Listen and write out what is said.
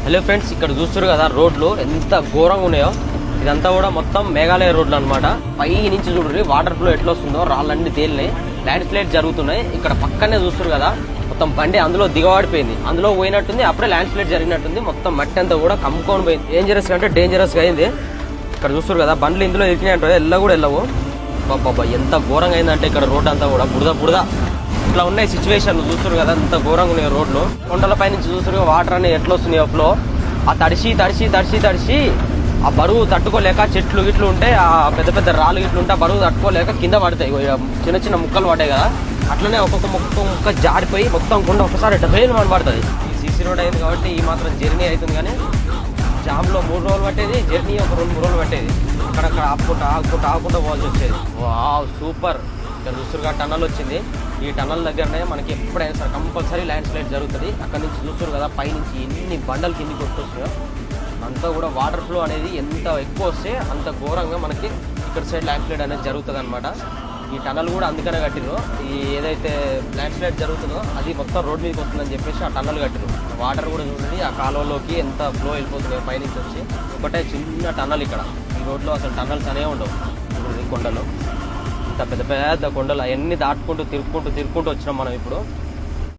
Hello friends, ఇక్కడ చూస్తారు కదా రోడ్లు ఎంత ఘోరంగా ఉన్నాయో. ఇదంతా కూడా మొత్తం మేఘాలయ రోడ్లు అనమాట. పై నుంచి చూడండి వాటర్ ఫ్లో ఎట్లా వస్తుందో, రాళ్ళన్నీ తేలినాయి, ల్యాండ్ స్లైడ్ జరుగుతున్నాయి. ఇక్కడ పక్కనే చూస్తారు కదా మొత్తం బండి అందులో దిగవాడిపోయింది, అందులో పోయినట్టుంది. అప్పుడే ల్యాండ్ స్లైడ్ జరిగినట్టుంది. మొత్తం మట్టి అంతా కూడా కమ్ముకొని పోయింది. డేంజరస్ అంటే డేంజరస్ గా అయింది. ఇక్కడ చూస్తారు కదా బండ్లు ఇందులో ఎక్కినాయంటే ఎల్ల కూడా వెళ్ళవు. బాబా ఎంత ఘోరంగా అయిందంటే ఇక్కడ రోడ్ అంతా కూడా బురద ఇట్లా ఉన్నాయి సిచ్యువేషన్. చూస్తారు కదా ఎంత ఘోరంగా ఉన్నాయి రోడ్లు. కొండల పై నుంచి చూస్తారు వాటర్ అనేది ఎట్లా వస్తున్నాయి ఫ్లో. ఆ తడిసి ఆ బరువు తట్టుకోలేక చెట్లు గిట్లు ఉంటే, ఆ పెద్ద పెద్ద రాళ్ళు గిట్లు ఉంటే ఆ బరువు తట్టుకోలేక కింద పడతాయి. చిన్న చిన్న ముక్కలు పడ్డాయి కదా, అట్లనే ఒక్కొక్క ముక్క జాడిపోయి మొత్తం గుండె ఒకసారి డబ్బేలు పడుతుంది. ఈ సీసీ రోడ్ అయింది కాబట్టి ఈ మాత్రం జర్నీ అవుతుంది. కానీ జామ్లో 3 రోజులు పట్టేది, జర్నీ ఒక 2-3 రోజులు పట్టేది. అక్కడక్కడ ఆపుకుంటూ పోవాల్సి వచ్చేది. Wow super. ఇక్కడ చూస్తురుగా టన్నల్ వచ్చింది. ఈ టన్నల్ దగ్గరనే మనకి ఎప్పుడైనా సరే కంపల్సరీ ల్యాండ్ స్లైడ్ జరుగుతుంది. అక్కడ నుంచి చూస్తారు కదా పైనుంచి ఎన్ని బండలు కిందికి కొట్టుకొస్తున్నాయో. అంతా కూడా వాటర్ ఫ్లో అనేది ఎంత ఎక్కువ వస్తే అంత ఘోరంగా మనకి ఇక్కడ సైడ్ ల్యాండ్ స్లైడ్ అనేది జరుగుతుంది అనమాట. ఈ టన్నల్ కూడా అందుకనే కట్టిరు. ఈ ఏదైతే ల్యాండ్ స్లైడ్ జరుగుతుందో అది మొత్తం రోడ్ మీదకి వస్తుందని చెప్పేసి ఆ టన్నల్ కట్టిరు. వాటర్ కూడా చూడండి ఆ కాలువలోకి ఎంత ఫ్లో వెళ్ళిపోతుంది పైనుంచి వచ్చి. ఒకటే చిన్న టన్నల్ ఇక్కడ. ఈ రోడ్లో అసలు టన్నల్స్ అనేవి ఉండవు. ఇప్పుడు కొండలు ఇంత పెద్ద కొండలు అవన్నీ దాటుకుంటూ తిరుక్కుంటూ వచ్చినాం మనం ఇప్పుడు.